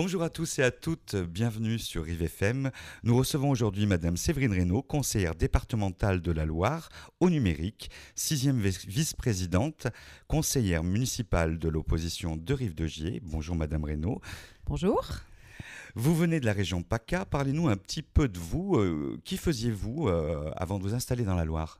Bonjour à tous et à toutes, bienvenue sur Rive FM. Nous recevons aujourd'hui Madame Séverine Reynaud, conseillère départementale de la Loire au numérique, 6e vice-présidente, conseillère municipale de l'opposition de Rive-de-Gier. Bonjour Madame Reynaud. Bonjour. Vous venez de la région PACA, parlez-nous un petit peu de vous. Qui faisiez-vous avant de vous installer dans la Loire ?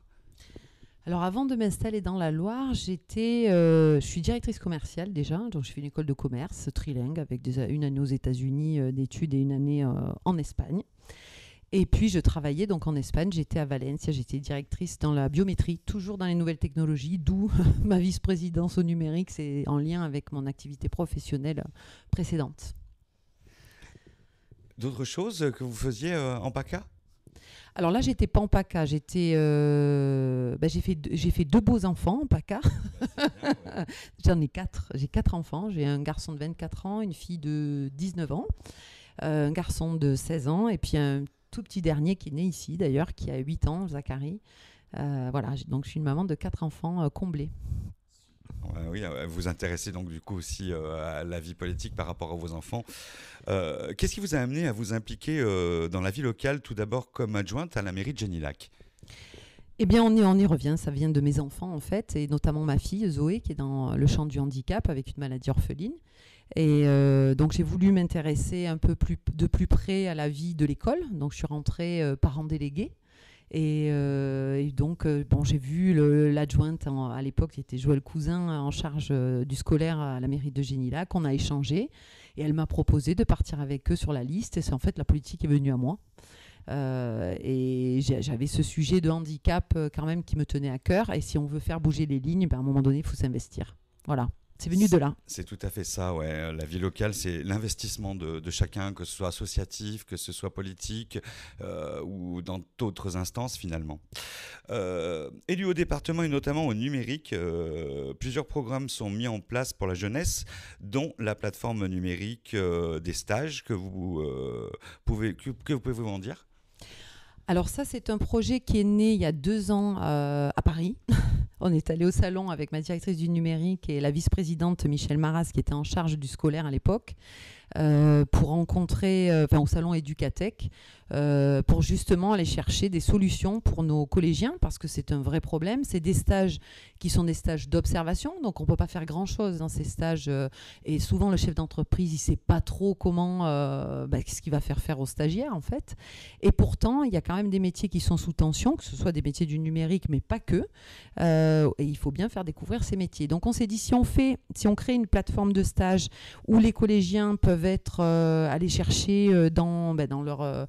Alors avant de m'installer dans la Loire, je suis directrice commerciale déjà, donc je fais une école de commerce trilingue avec une année aux États-Unis d'études et une année en Espagne. Et puis je travaillais donc en Espagne, j'étais à Valencia, j'étais directrice dans la biométrie, toujours dans les nouvelles technologies, d'où ma vice-présidence au numérique, c'est en lien avec mon activité professionnelle précédente. D'autres choses que vous faisiez en PACA ? Alors là, j'étais pas en PACA, j'ai fait 2 beaux enfants en PACA. J'en ai 4. J'ai 4 enfants. J'ai un garçon de 24 ans, une fille de 19 ans, un garçon de 16 ans et puis un tout petit dernier qui est né ici d'ailleurs, qui a 8 ans, Zachary. Voilà, donc je suis une maman de 4 enfants comblés. Oui, vous intéressez donc du coup aussi à la vie politique par rapport à vos enfants. Qu'est-ce qui vous a amené à vous impliquer dans la vie locale, tout d'abord comme adjointe à la mairie de Génilac ? Eh bien, on y revient. Ça vient de mes enfants, en fait, et notamment ma fille, Zoé, qui est dans le champ du handicap avec une maladie orpheline. Et donc, j'ai voulu m'intéresser un peu de plus près à la vie de l'école. Donc, je suis rentrée parent délégué. Et donc, j'ai vu l'adjointe à l'époque, c'était Joël Cousin, en charge du scolaire à la mairie de Génilac. On a échangé et elle m'a proposé de partir avec eux sur la liste. Et c'est en fait la politique est venue à moi. Et j'avais ce sujet de handicap quand même qui me tenait à cœur. Et si on veut faire bouger les lignes, à un moment donné, il faut s'investir. Voilà. C'est venu de là. C'est tout à fait ça, ouais. La vie locale, c'est l'investissement de chacun, que ce soit associatif, que ce soit politique ou dans d'autres instances finalement. Élu au département et notamment au numérique, plusieurs programmes sont mis en place pour la jeunesse, dont la plateforme numérique des stages que vous pouvez vous en dire ? Alors ça, c'est un projet qui est né il y a 2 ans à Paris. On est allé au salon avec ma directrice du numérique et la vice-présidente Michèle Maras qui était en charge du scolaire à l'époque pour rencontrer, au salon Educatech, pour justement aller chercher des solutions pour nos collégiens parce que c'est un vrai problème. C'est des stages qui sont des stages d'observation, donc on ne peut pas faire grand-chose dans ces stages et souvent le chef d'entreprise, il ne sait pas trop comment, qu'est-ce qu'il va faire aux stagiaires en fait. Et pourtant, il y a quand même des métiers qui sont sous tension, que ce soit des métiers du numérique, mais pas que. Et il faut bien faire découvrir ces métiers. Donc on s'est dit, si on crée une plateforme de stage où les collégiens peuvent aller chercher dans leur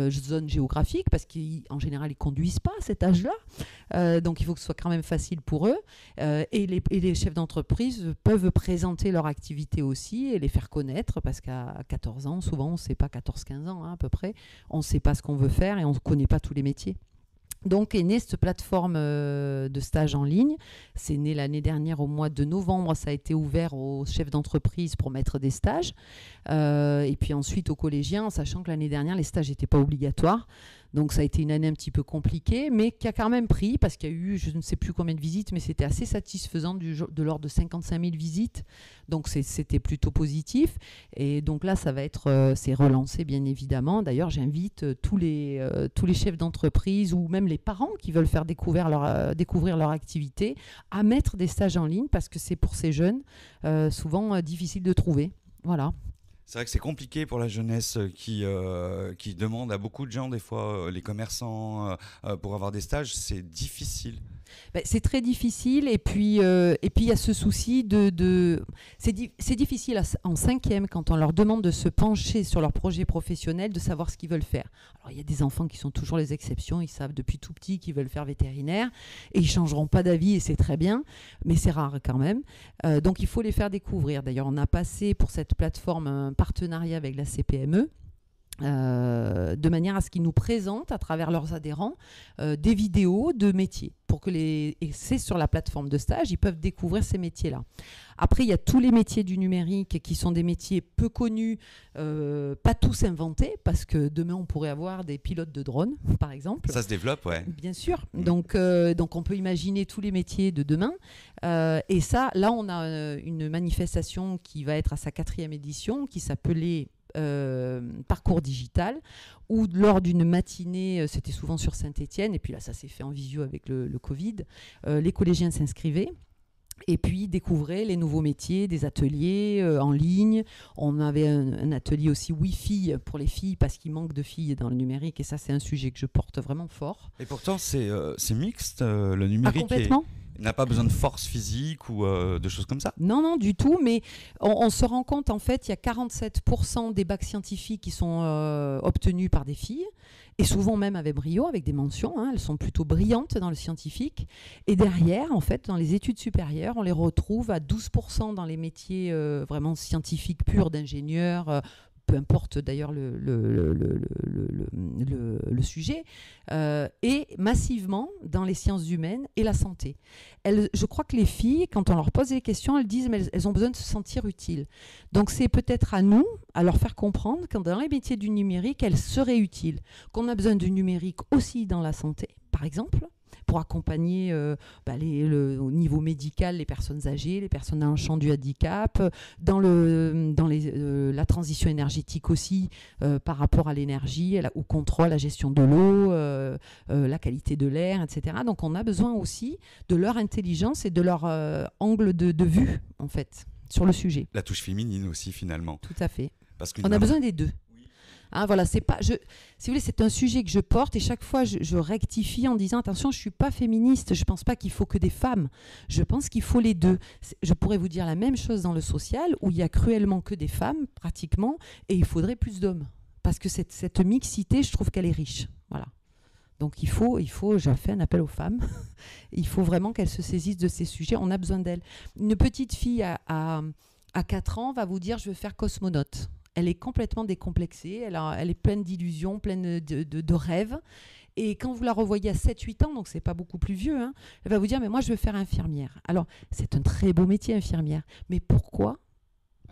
zone géographique, parce qu'en général, ils ne conduisent pas à cet âge-là. Donc il faut que ce soit quand même facile pour eux. Et les chefs d'entreprise peuvent présenter leur activité aussi et les faire connaître, parce qu'à 14 ans, souvent, on ne sait pas, 14-15 ans à peu près, on ne sait pas ce qu'on veut faire et on ne connaît pas tous les métiers. Donc est née cette plateforme de stage en ligne. C'est né l'année dernière au mois de novembre. Ça a été ouvert aux chefs d'entreprise pour mettre des stages. Et puis ensuite aux collégiens, en sachant que l'année dernière, les stages n'étaient pas obligatoires. Donc ça a été une année un petit peu compliquée, mais qui a quand même pris, parce qu'il y a eu, je ne sais plus combien de visites, mais c'était assez satisfaisant de l'ordre de 55 000 visites. Donc c'était plutôt positif. Et donc là, ça va être, c'est relancé bien évidemment. D'ailleurs, j'invite tous les chefs d'entreprise ou même les parents qui veulent faire découvrir leur activité à mettre des stages en ligne, parce que c'est pour ces jeunes souvent difficile de trouver. Voilà. C'est vrai que c'est compliqué pour la jeunesse qui demande à beaucoup de gens, des fois, les commerçants, pour avoir des stages, c'est difficile. C'est très difficile et puis il y a ce souci c'est difficile en 5e quand on leur demande de se pencher sur leur projet professionnel, de savoir ce qu'ils veulent faire. Alors il y a des enfants qui sont toujours les exceptions, ils savent depuis tout petit qu'ils veulent faire vétérinaire et ils changeront pas d'avis et c'est très bien, mais c'est rare quand même. Donc il faut les faire découvrir. D'ailleurs on a passé pour cette plateforme un partenariat avec la CPME. De manière à ce qu'ils nous présentent à travers leurs adhérents des vidéos de métiers pour que et c'est sur la plateforme de stage, ils peuvent découvrir ces métiers-là. Après, il y a tous les métiers du numérique qui sont des métiers peu connus, pas tous inventés, parce que demain, on pourrait avoir des pilotes de drones, par exemple. Ça se développe, ouais. Bien sûr. Donc, on peut imaginer tous les métiers de demain. Et ça, là, on a une manifestation qui va être à sa 4e édition, qui s'appelait parcours digital, où lors d'une matinée, c'était souvent sur Saint-Étienne, et puis là ça s'est fait en visio avec le Covid, les collégiens s'inscrivaient. Et puis découvrir les nouveaux métiers, des ateliers en ligne. On avait un atelier aussi Wi-Fi pour les filles parce qu'il manque de filles dans le numérique et ça c'est un sujet que je porte vraiment fort. Et pourtant c'est mixte, le numérique complètement. N'a pas besoin de force physique ou de choses comme ça. Non, non, du tout, mais on se rend compte en fait il y a 47% des bacs scientifiques qui sont obtenus par des filles. Et souvent même avec brio, avec des mentions, hein, elles sont plutôt brillantes dans le scientifique. Et derrière, en fait, dans les études supérieures, on les retrouve à 12% dans les métiers vraiment scientifiques purs d'ingénieurs, peu importe d'ailleurs le sujet, et massivement dans les sciences humaines et la santé. Je crois que les filles, quand on leur pose des questions, elles disent mais elles ont besoin de se sentir utiles. Donc c'est peut-être à nous, à leur faire comprendre que dans les métiers du numérique, elles seraient utiles, qu'on a besoin du numérique aussi dans la santé, par exemple, pour accompagner au niveau médical les personnes âgées, les personnes dans le champ du handicap, dans la transition énergétique aussi par rapport à l'énergie, au contrôle, à la gestion de l'eau, la qualité de l'air, etc. Donc on a besoin aussi de leur intelligence et de leur angle de vue, en fait, sur le sujet. La touche féminine aussi, finalement. Tout à fait. Parce on a besoin des deux. Hein, voilà, si vous voulez, c'est un sujet que je porte et chaque fois je rectifie en disant attention, je ne suis pas féministe, je ne pense pas qu'il faut que des femmes, je pense qu'il faut les deux. Je pourrais vous dire la même chose dans le social où il y a cruellement que des femmes pratiquement et il faudrait plus d'hommes parce que cette mixité, je trouve qu'elle est riche. Voilà. Donc il faut, j'ai fait un appel aux femmes, il faut vraiment qu'elles se saisissent de ces sujets, on a besoin d'elles. Une petite fille à 4 ans va vous dire je veux faire cosmonaute. Elle est complètement décomplexée, elle est pleine d'illusions, pleine de rêves. Et quand vous la revoyez à 7-8 ans, donc c'est pas beaucoup plus vieux, hein, elle va vous dire mais moi je veux faire infirmière. Alors c'est un très beau métier infirmière, mais pourquoi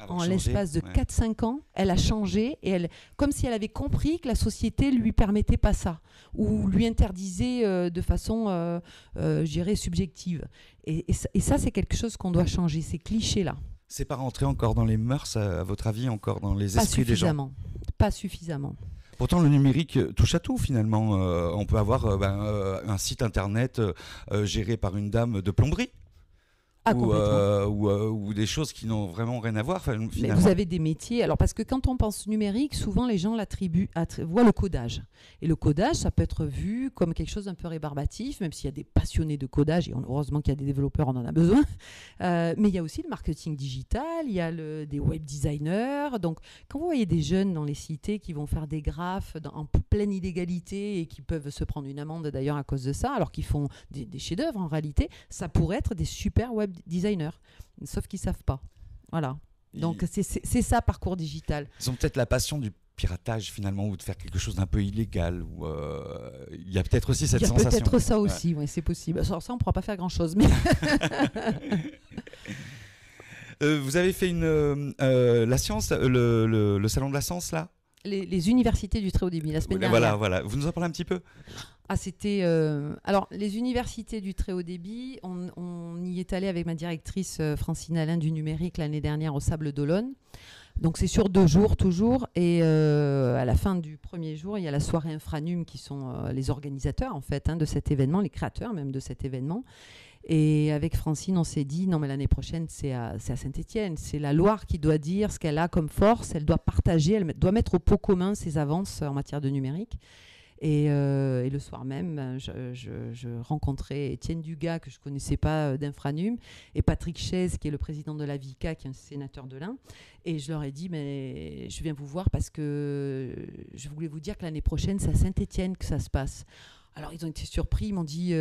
en l'espace de 4-5 ans, elle a changé et comme si elle avait compris que la société lui permettait pas ça ou lui interdisait de façon, je dirais, subjective. Et ça c'est quelque chose qu'on doit changer, ces clichés-là. C'est pas rentré encore dans les mœurs, à votre avis, encore dans les esprits des gens? Pas suffisamment. Pourtant, le numérique touche à tout, finalement. On peut avoir un site internet géré par une dame de plomberie. Ou des choses qui n'ont vraiment rien à voir. Mais vous avez des métiers. Alors, parce que quand on pense numérique, souvent les gens voient le codage. Et le codage, ça peut être vu comme quelque chose d'un peu rébarbatif, même s'il y a des passionnés de codage, et heureusement qu'il y a des développeurs, on en a besoin. Mais il y a aussi le marketing digital, il y a des web designers. Donc, quand vous voyez des jeunes dans les cités qui vont faire des graphes en pleine illégalité et qui peuvent se prendre une amende d'ailleurs à cause de ça, alors qu'ils font des chefs-d'œuvre en réalité, ça pourrait être des super web designers, sauf qu'ils ne savent pas. Voilà. Donc c'est ça, parcours digital. Ils ont peut-être la passion du piratage finalement, ou de faire quelque chose d'un peu illégal. Il y a peut-être aussi cette sensation. Il y a peut-être ça aussi, ouais, c'est possible. Ça, on ne pourra pas faire grand-chose. Mais vous avez fait la science, le salon de la science, là? Les universités du très haut débit, la semaine dernière. Voilà. Vous nous en parlez un petit peu? C'était... Alors, les universités du très haut débit, on y est allé avec ma directrice Francine Alain du numérique l'année dernière au Sable d'Olonne. Donc, c'est sur 2 jours toujours. Et à la fin du premier jour, il y a la soirée Infranum qui sont les organisateurs, en fait, de cet événement, les créateurs même de cet événement. Et avec Francine, on s'est dit, non mais l'année prochaine, c'est à Saint-Étienne. C'est la Loire qui doit dire ce qu'elle a comme force. Elle doit partager, elle doit mettre au pot commun ses avances en matière de numérique. Et le soir même, je rencontrais Étienne Dugas, que je ne connaissais pas d'Infranum, et Patrick Chaise, qui est le président de la VICA, qui est un sénateur de l'Ain. Et je leur ai dit, mais je viens vous voir parce que je voulais vous dire que l'année prochaine, c'est à Saint-Étienne que ça se passe. Alors, ils ont été surpris, ils m'ont dit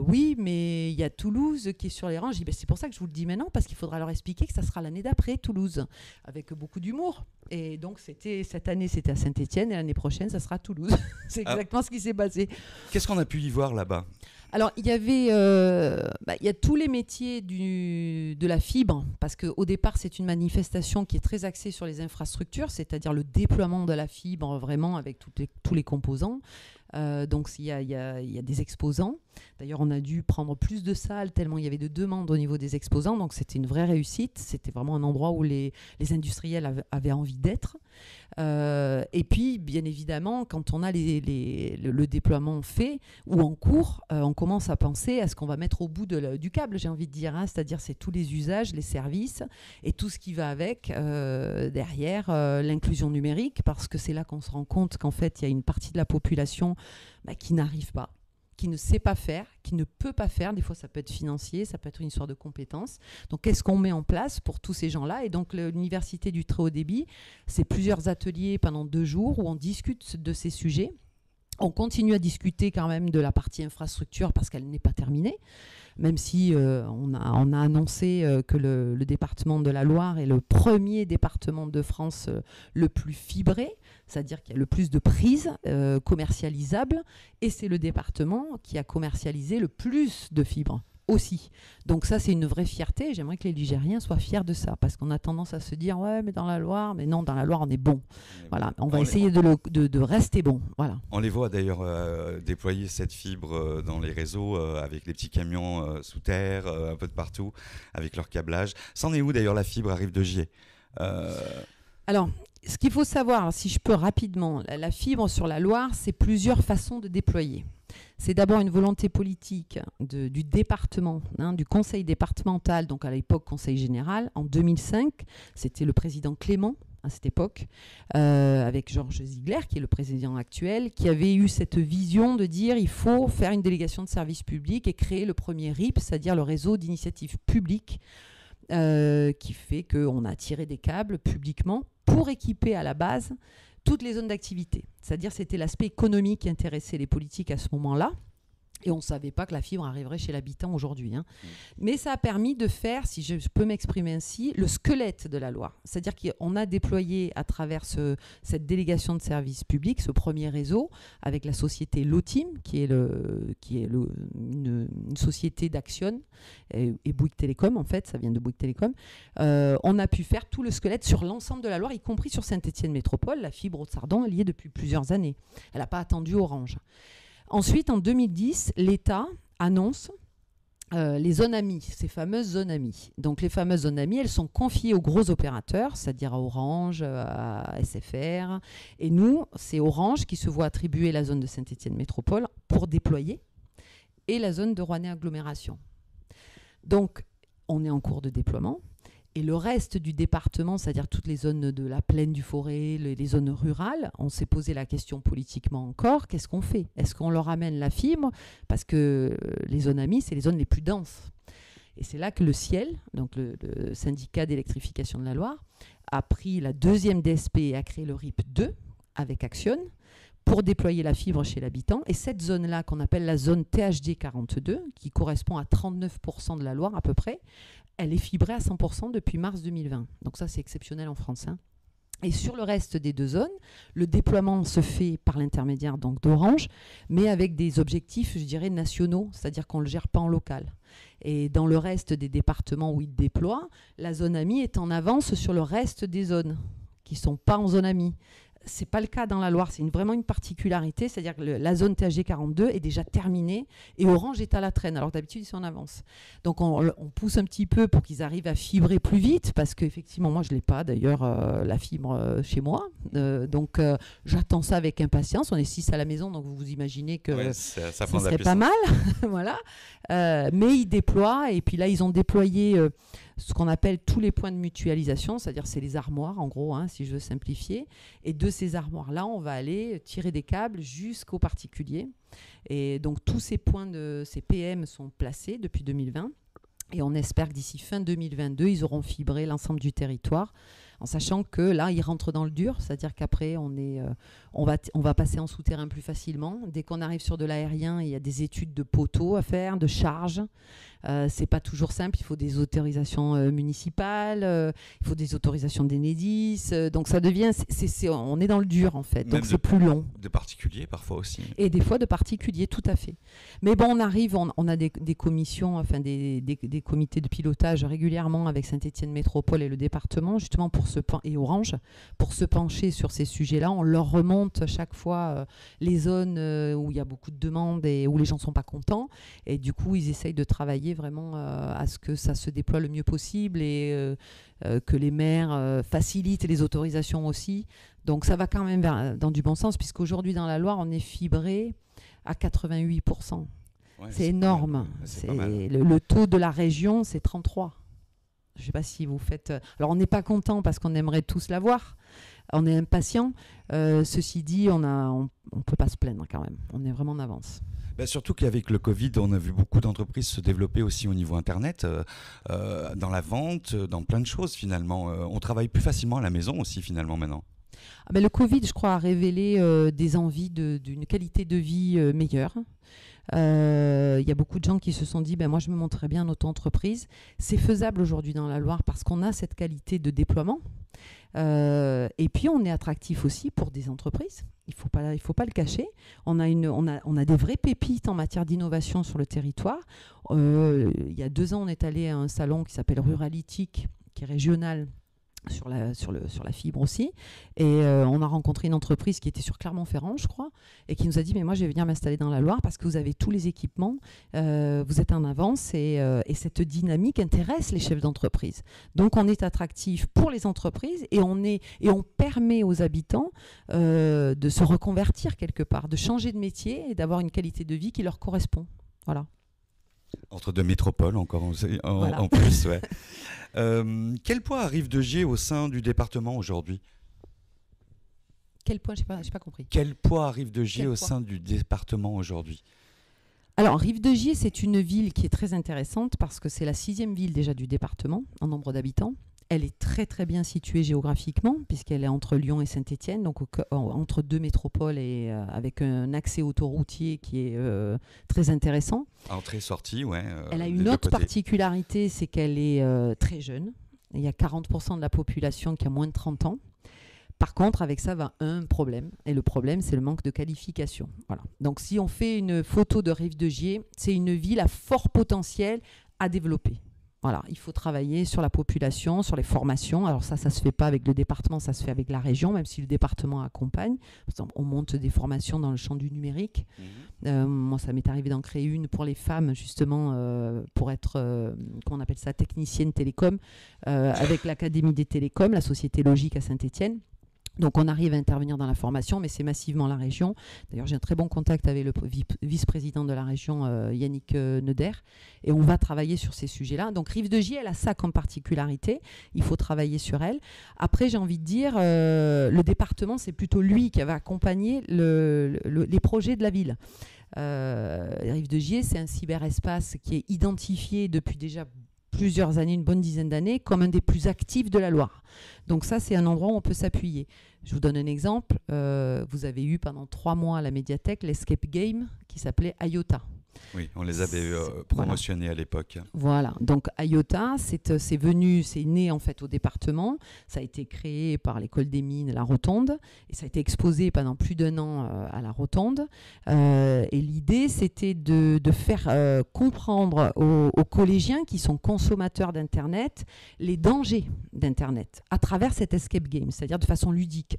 oui, mais il y a Toulouse qui est sur les rangs. J'ai dit c'est pour ça que je vous le dis maintenant, parce qu'il faudra leur expliquer que ça sera l'année d'après, Toulouse, avec beaucoup d'humour. Et donc, cette année, c'était à Saint-Étienne, et l'année prochaine, ça sera à Toulouse. C'est exactement ce qui s'est passé. Qu'est-ce qu'on a pu y voir là-bas? Alors, il y avait il y a tous les métiers de la fibre, parce qu'au départ, c'est une manifestation qui est très axée sur les infrastructures, c'est-à-dire le déploiement de la fibre, vraiment, avec tous les composants. Donc, il y a des exposants. D'ailleurs, on a dû prendre plus de salles tellement il y avait de demandes au niveau des exposants. Donc, c'était une vraie réussite. C'était vraiment un endroit où les industriels avaient envie d'être. Et puis, bien évidemment, quand on a le déploiement fait ou en cours, on commence à penser à ce qu'on va mettre au bout du câble, j'ai envie de dire. C'est-à-dire, c'est tous les usages, les services et tout ce qui va avec derrière l'inclusion numérique, parce que c'est là qu'on se rend compte qu'en fait, il y a une partie de la population qui n'arrive pas, qui ne sait pas faire, qui ne peut pas faire. Des fois, ça peut être financier, ça peut être une histoire de compétences. Donc, qu'est-ce qu'on met en place pour tous ces gens-là? Et donc, l'Université du très haut débit, c'est plusieurs ateliers pendant 2 jours où on discute de ces sujets. On continue à discuter quand même de la partie infrastructure parce qu'elle n'est pas terminée, même si on a annoncé que le département de la Loire est le premier département de France le plus fibré, c'est-à-dire qu'il y a le plus de prises commercialisables, et c'est le département qui a commercialisé le plus de fibres aussi. Donc ça, c'est une vraie fierté. J'aimerais que les Ligériens soient fiers de ça, parce qu'on a tendance à se dire ouais, mais dans la Loire, mais non, dans la Loire, on est bon. Voilà, on va essayer de rester bon. Voilà. On les voit d'ailleurs déployer cette fibre dans les réseaux avec les petits camions sous terre, un peu de partout, avec leur câblage. C'en est où d'ailleurs la fibre à Rive-de-Gier? Alors, ce qu'il faut savoir, si je peux rapidement, la fibre sur la Loire, c'est plusieurs façons de déployer. C'est d'abord une volonté politique du département, du conseil départemental, donc à l'époque conseil général. En 2005, c'était le président Clément, à cette époque, avec Georges Ziegler, qui est le président actuel, qui avait eu cette vision de dire il faut faire une délégation de service public et créer le premier RIP, c'est-à-dire le réseau d'initiatives publiques, qui fait qu'on a tiré des câbles publiquement pour équiper à la base toutes les zones d'activité. C'est-à-dire c'était l'aspect économique qui intéressait les politiques à ce moment-là. Et on ne savait pas que la fibre arriverait chez l'habitant aujourd'hui. Mais ça a permis de faire, si je peux m'exprimer ainsi, le squelette de la Loire. C'est-à-dire qu'on a déployé à travers cette délégation de services publics, ce premier réseau, avec la société Lotim, qui est une société d'Action, et Bouygues Télécom, en fait, ça vient de Bouygues Télécom. On a pu faire tout le squelette sur l'ensemble de la Loire, y compris sur Saint-Étienne Métropole. La fibre Haute-Sardon, elle y est depuis plusieurs années. Elle n'a pas attendu Orange. Ensuite, en 2010, l'État annonce les zones AMI, ces fameuses zones AMI. Donc, les fameuses zones AMI, elles sont confiées aux gros opérateurs, c'est-à-dire à Orange, à SFR. Et nous, c'est Orange qui se voit attribuer la zone de Saint-Étienne Métropole pour déployer, et la zone de Rouennais Agglomération. Donc, on est en cours de déploiement. Et le reste du département, c'est-à-dire toutes les zones de la plaine du Forêt, les zones rurales, on s'est posé la question politiquement encore, qu'est-ce qu'on fait? Est-ce qu'on leur amène la fibre? Parce que les zones AMI, c'est les zones les plus denses. Et c'est là que le Ciel, donc le syndicat d'électrification de la Loire, a pris la deuxième DSP et a créé le RIP 2 avec Action pour déployer la fibre chez l'habitant. Et cette zone-là, qu'on appelle la zone THD 42, qui correspond à 39% de la Loire à peu près, elle est fibrée à 100% depuis mars 2020. Donc ça, c'est exceptionnel en France. Et sur le reste des 2 zones, le déploiement se fait par l'intermédiaire donc d'Orange, mais avec des objectifs, je dirais, nationaux, c'est-à-dire qu'on ne le gère pas en local. Et dans le reste des départements où il déploie, la zone AMI est en avance sur le reste des zones qui ne sont pas en zone AMI. Ce n'est pas le cas dans la Loire, c'est vraiment une particularité, c'est-à-dire que la zone THG 42 est déjà terminée et Orange est à la traîne, alors que d'habitude ils sont en avance. Donc on pousse un petit peu pour qu'ils arrivent à fibrer plus vite, parce qu'effectivement, moi je ne l'ai pas d'ailleurs, la fibre chez moi, donc j'attends ça avec impatience. On est 6 à la maison, donc vous imaginez que ça serait pas mal. Voilà. Mais ils déploient, et puis là ils ont déployé ce qu'on appelle tous les points de mutualisation, c'est-à-dire c'est les armoires en gros, si je veux simplifier, et de ces armoires-là on va aller tirer des câbles jusqu'aux particuliers, et donc tous ces points ces PM sont placés depuis 2020, et on espère que d'ici fin 2022 ils auront fibré l'ensemble du territoire, en sachant que là ils rentrent dans le dur, c'est-à-dire qu'après on va passer en souterrain plus facilement. Dès qu'on arrive sur de l'aérien, il y a des études de poteaux à faire, de charges, C'est pas toujours simple. Il faut des autorisations municipales, il faut des autorisations d'Enedis. Donc ça devient, on est dans le dur en fait. Donc c'est plus long. De particuliers parfois aussi. Et des fois de particuliers, tout à fait. Mais bon, on arrive, on a des commissions, enfin des comités de pilotage régulièrement avec Saint-Étienne Métropole et le département, justement et Orange, pour se pencher sur ces sujets-là. On leur remonte chaque fois les zones où il y a beaucoup de demandes et où les gens ne sont pas contents. Et du coup, ils essayent de travailler vraiment à ce que ça se déploie le mieux possible et que les maires facilitent les autorisations aussi. Donc ça va quand même dans du bon sens, puisqu'aujourd'hui dans la Loire, on est fibré à 88%. Ouais, c'est énorme. Le taux de la région, c'est 33%. Je ne sais pas si vous faites... Alors, on n'est pas content parce qu'on aimerait tous l'avoir. On est impatient. Ceci dit, on ne peut pas se plaindre quand même. On est vraiment en avance. Surtout qu'avec le Covid, on a vu beaucoup d'entreprises se développer aussi au niveau Internet, dans la vente, dans plein de choses finalement. On travaille plus facilement à la maison aussi finalement maintenant. Le Covid, je crois, a révélé des envies d'une qualité de vie meilleure. Il y a beaucoup de gens qui se sont dit moi je me monterais bien en auto-entreprise. C'est faisable aujourd'hui dans la Loire parce qu'on a cette qualité de déploiement et puis on est attractif aussi pour des entreprises. Il faut pas le cacher. On a des vraies pépites en matière d'innovation sur le territoire. Il y a 2 ans, on est allé à un salon qui s'appelle Ruralitique, qui est régional, sur la fibre aussi, et on a rencontré une entreprise qui était sur Clermont-Ferrand, je crois, et qui nous a dit mais moi je vais venir m'installer dans la Loire parce que vous avez tous les équipements, vous êtes en avance et cette dynamique intéresse les chefs d'entreprise. Donc on est attractif pour les entreprises et on permet aux habitants de se reconvertir quelque part, de changer de métier et d'avoir une qualité de vie qui leur correspond. Voilà. Entre 2 métropoles encore Voilà. En plus, ouais. Quel poids arrive de Gier au sein du département aujourd'hui ? Quel poids ? J'ai pas compris. Quel poids arrive de Gier au sein du département aujourd'hui ? Alors, Rive de Gier, c'est une ville qui est très intéressante parce que c'est la 6e ville déjà du département en nombre d'habitants. Elle est très très bien située géographiquement puisqu'elle est entre Lyon et Saint-Étienne, donc entre 2 métropoles et avec un accès autoroutier qui est très intéressant. Entrée-sortie, ouais. Elle a une autre particularité, c'est qu'elle est très jeune. Il y a 40% de la population qui a moins de 30 ans. Par contre, avec ça va un problème. Et le problème, c'est le manque de qualification. Voilà. Donc, si on fait une photo de Rive de Gier, c'est une ville à fort potentiel à développer. Voilà, il faut travailler sur la population, sur les formations. Alors ça se fait pas avec le département, ça se fait avec la région, même si le département accompagne. Par exemple, on monte des formations dans le champ du numérique. Moi, ça m'est arrivé d'en créer une pour les femmes, justement, pour être, comment on appelle ça, technicienne télécom, avec l'Académie des télécoms, la société Logique à Saint-Étienne. Donc on arrive à intervenir dans la formation, mais c'est massivement la région. D'ailleurs, j'ai un très bon contact avec le vice-président de la région, Yannick Neuder, et on va travailler sur ces sujets-là. Donc Rive de Gier, elle a ça comme particularité. Il faut travailler sur elle. Après, j'ai envie de dire, le département, c'est plutôt lui qui va accompagner les projets de la ville. Rive de Gier, c'est un cyberespace qui est identifié depuis déjà plusieurs années, une bonne dizaine d'années, comme un des plus actifs de la Loire. Donc ça, c'est un endroit où on peut s'appuyer. Je vous donne un exemple. Vous avez eu pendant 3 mois à la médiathèque l'escape game qui s'appelait IOTA. Oui, on les avait promentionnés à l'époque. Voilà, donc IOTA, c'est né en fait au département. Ça a été créé par l'école des mines, la Rotonde, et ça a été exposé pendant plus d'1 an à la Rotonde. Et l'idée, c'était de faire comprendre aux collégiens qui sont consommateurs d'Internet les dangers d'Internet à travers cet escape game, c'est-à-dire de façon ludique.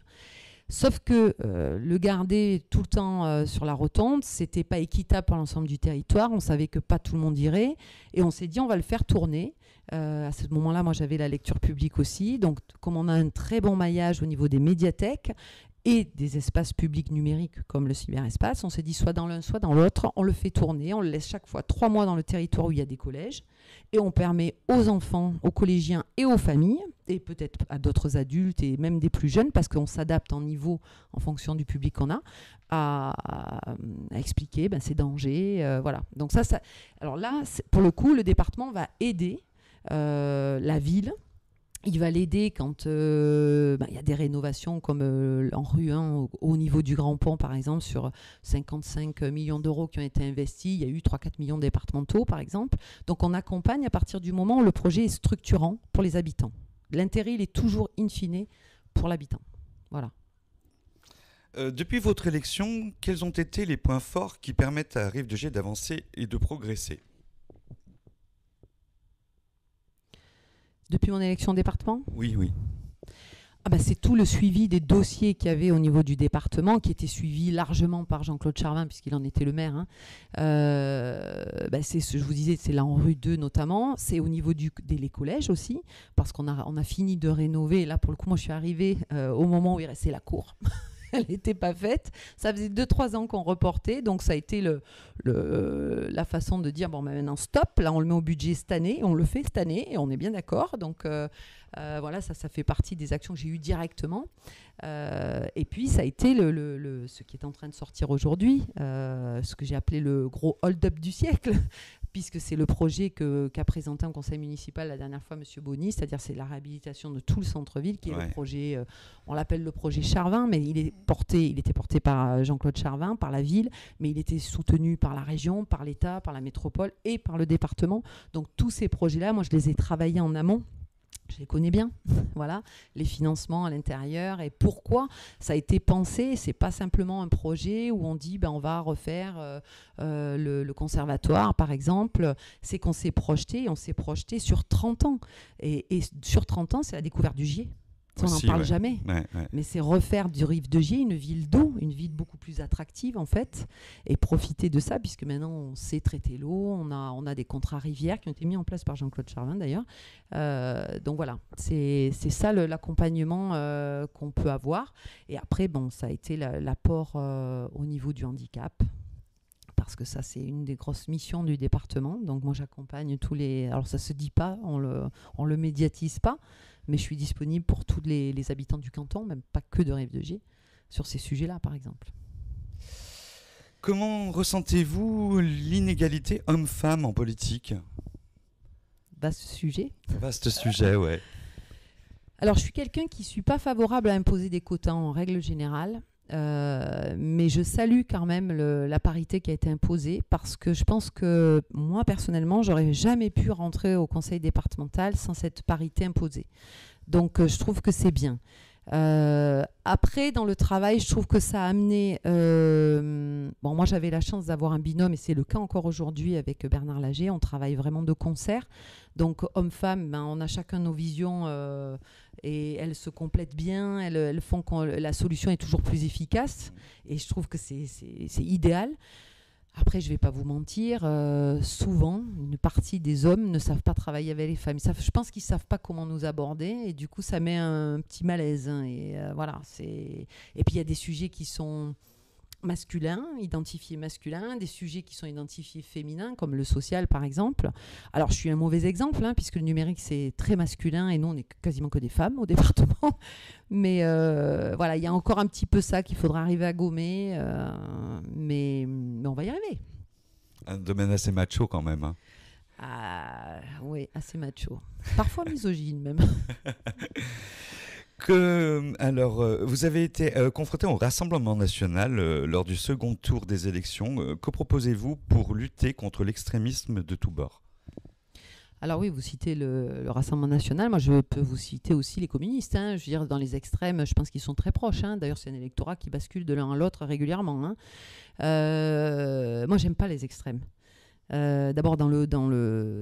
Sauf que le garder tout le temps sur la Rotonde, c'était pas équitable pour l'ensemble du territoire. On savait que pas tout le monde irait. Et on s'est dit, on va le faire tourner. À ce moment-là, moi, j'avais la lecture publique aussi. Donc, comme on a un très bon maillage au niveau des médiathèques et des espaces publics numériques comme le cyberespace, on s'est dit, soit dans l'un, soit dans l'autre, on le fait tourner. On le laisse chaque fois 3 mois dans le territoire où il y a des collèges. Et on permet aux enfants, aux collégiens et aux familles, et peut-être à d'autres adultes et même des plus jeunes, parce qu'on s'adapte en niveau en fonction du public qu'on a, à expliquer ces dangers. Voilà. Donc alors là, pour le coup, le département va aider la ville Il va l'aider quand il y a des rénovations comme en rue 1 au niveau du Grand Pont, par exemple, sur 55 millions d'euros qui ont été investis. Il y a eu 3-4 millions départementaux, par exemple. Donc on accompagne à partir du moment où le projet est structurant pour les habitants. L'intérêt, il est toujours in fine pour l'habitant. Voilà. Depuis votre élection, quels ont été les points forts qui permettent à Rive de Gier d'avancer et de progresser ? Depuis mon élection au département ? Oui. C'est tout le suivi des dossiers qu'il y avait au niveau du département, qui était suivi largement par Jean-Claude Charvin, puisqu'il en était le maire. Hein. C'est ce que je vous disais, c'est là en rue 2 notamment. C'est au niveau des collèges aussi, parce qu'on a fini de rénover. Et là, pour le coup, moi, je suis arrivée au moment où il restait la cour. Elle n'était pas faite. Ça faisait 2-3 ans qu'on reportait. Donc, ça a été la façon de dire, maintenant, stop. Là, on le met au budget cette année. On le fait cette année et on est bien d'accord. Donc, voilà, ça fait partie des actions que j'ai eues directement. Et puis, ça a été ce qui est en train de sortir aujourd'hui, ce que j'ai appelé le gros hold-up du siècle, puisque c'est le projet qu'a présenté en conseil municipal la dernière fois M. Bonny, c'est-à-dire c'est la réhabilitation de tout le centre-ville, qui est le projet, on l'appelle le projet Charvin, mais il était porté par Jean-Claude Charvin, par la ville, mais il était soutenu par la région, par l'État, par la métropole et par le département. Donc tous ces projets-là, moi je les ai travaillés en amont. Je les connais bien, voilà, les financements à l'intérieur et pourquoi ça a été pensé. C'est pas simplement un projet où on dit on va refaire le conservatoire par exemple. C'est qu'on s'est projeté, sur 30 ans. Et sur 30 ans, c'est la découverte du Gier. Ça, on n'en parle jamais. Ouais. Mais c'est refaire du Rive de Gier une ville d'eau, une ville beaucoup plus attractive en fait, et profiter de ça, puisque maintenant on sait traiter l'eau, on a des contrats rivières qui ont été mis en place par Jean-Claude Charvin d'ailleurs. Donc voilà, c'est ça l'accompagnement qu'on peut avoir. Et après, ça a été l'apport au niveau du handicap. Parce que ça, c'est une des grosses missions du département. Donc moi, j'accompagne tous les... Alors ça ne se dit pas, on le médiatise pas, mais je suis disponible pour tous les habitants du canton, même pas que de Rive de Gier, sur ces sujets-là, par exemple. Comment ressentez-vous l'inégalité homme-femme en politique ? Vaste sujet. Vaste sujet, ouais. Alors, je suis quelqu'un qui ne suis pas favorable à imposer des quotas en règle générale. Mais je salue quand même la parité qui a été imposée, parce que je pense que moi personnellement j'aurais jamais pu rentrer au conseil départemental sans cette parité imposée, donc je trouve que c'est bien. Après, dans le travail, je trouve que ça a amené... moi, j'avais la chance d'avoir un binôme, et c'est le cas encore aujourd'hui avec Bernard Lager. On travaille vraiment de concert. Donc, hommes-femmes, on a chacun nos visions et elles se complètent bien. Elles font que la solution est toujours plus efficace. Et je trouve que c'est idéal. Après, je ne vais pas vous mentir, souvent, une partie des hommes ne savent pas travailler avec les femmes. Je pense qu'ils ne savent pas comment nous aborder, et du coup, ça met un petit malaise. Hein, et voilà, et puis, il y a des sujets qui sont masculins, identifiés masculins, des sujets qui sont identifiés féminins, comme le social, par exemple. Alors, je suis un mauvais exemple, puisque le numérique, c'est très masculin, et nous, on n'est quasiment que des femmes au département. Mais voilà, il y a encore un petit peu ça qu'il faudra arriver à gommer, mais on va y arriver. Un domaine assez macho quand même. Hein. Oui, assez macho. Parfois misogyne même. Vous avez été confronté au Rassemblement national lors du second tour des élections. Que proposez-vous pour lutter contre l'extrémisme de tous bords ? Alors oui, vous citez le Rassemblement national. Moi, je peux vous citer aussi les communistes. Je veux dire, dans les extrêmes, je pense qu'ils sont très proches. D'ailleurs, c'est un électorat qui bascule de l'un à l'autre régulièrement. Moi, j'aime pas les extrêmes. D'abord,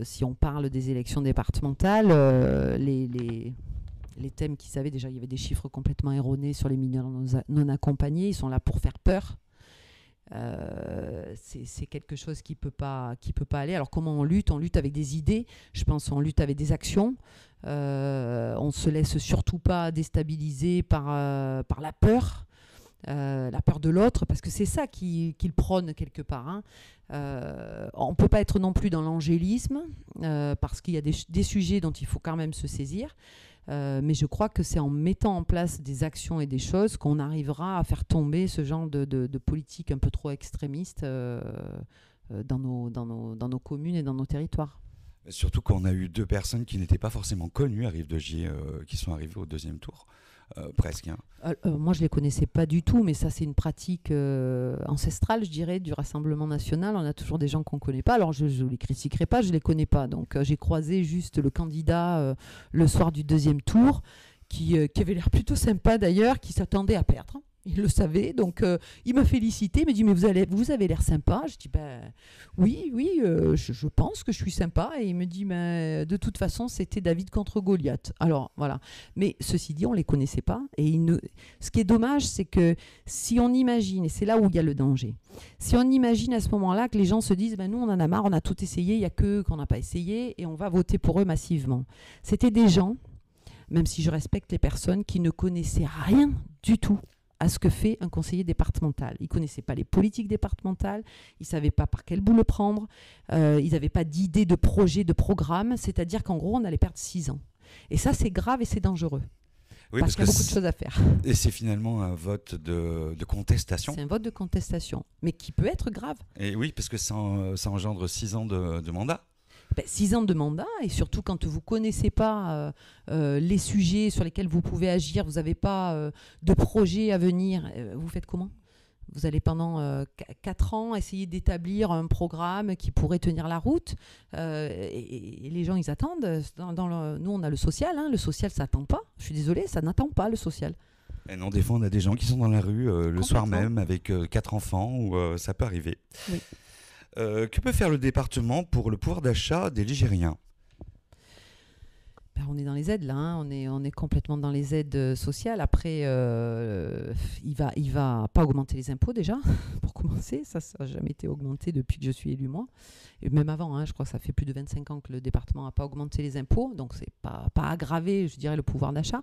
si on parle des élections départementales, les thèmes qu'ils avaient, déjà, il y avait des chiffres complètement erronés sur les mineurs non accompagnés. Ils sont là pour faire peur. C'est quelque chose qui peut pas aller. Alors comment on lutte ? On lutte avec des idées, je pense, on lutte avec des actions. On se laisse surtout pas déstabiliser par la peur de l'autre, parce que c'est ça qu'il prône quelque part. On peut pas être non plus dans l'angélisme, parce qu'il y a des sujets dont il faut quand même se saisir. Mais je crois que c'est en mettant en place des actions et des choses qu'on arrivera à faire tomber ce genre de politique un peu trop extrémiste dans nos communes et dans nos territoires. Surtout qu'on a eu 2 personnes qui n'étaient pas forcément connues à Rive de Gier, qui sont arrivées au 2e tour, presque. Hein. Moi, je ne les connaissais pas du tout, mais ça, c'est une pratique ancestrale, je dirais, du Rassemblement national. On a toujours des gens qu'on ne connaît pas. Alors, je ne les critiquerai pas, je ne les connais pas. Donc, j'ai croisé juste le candidat le soir du 2e tour, qui avait l'air plutôt sympa d'ailleurs, qui s'attendait à perdre. Il le savait, donc il m'a félicité, il m'a dit mais vous avez l'air sympa. Je dis oui, je pense que je suis sympa. Et il me dit de toute façon c'était David contre Goliath. Alors voilà, mais ceci dit on les connaissait pas. Et ce qui est dommage c'est que si on imagine, et c'est là où il y a le danger, si on imagine à ce moment-là que les gens se disent nous on en a marre, on a tout essayé, il y a que qu'on n'a pas essayé et on va voter pour eux massivement. C'était des gens, même si je respecte les personnes qui ne connaissaient rien du tout à ce que fait un conseiller départemental. Ils ne connaissaient pas les politiques départementales, ils ne savaient pas par quel bout le prendre, ils n'avaient pas d'idée de projet, de programme, c'est-à-dire qu'en gros, on allait perdre 6 ans. Et ça, c'est grave et c'est dangereux. Oui, parce qu'il y a beaucoup de choses à faire. Et c'est finalement un vote de contestation. C'est un vote de contestation, mais qui peut être grave. Et oui, parce que ça engendre 6 ans de mandat. 6 ans de mandat, et surtout quand vous ne connaissez pas les sujets sur lesquels vous pouvez agir, vous n'avez pas de projet à venir, vous faites comment ? Vous allez pendant 4 ans essayer d'établir un programme qui pourrait tenir la route, et les gens ils attendent. Nous on a le social, le social ça n'attend pas, je suis désolée, ça n'attend pas le social. Et non, des fois on a des gens qui sont dans la rue le soir même avec 4 enfants, où ça peut arriver. Oui. Que peut faire le département pour le pouvoir d'achat des Ligériens ? On est dans les aides là, on est complètement dans les aides sociales. Après, il va pas augmenter les impôts déjà, pour commencer. Ça n'a jamais été augmenté depuis que je suis élue moi. Et même avant, je crois que ça fait plus de 25 ans que le département n'a pas augmenté les impôts, donc c'est pas aggravé, je dirais, le pouvoir d'achat.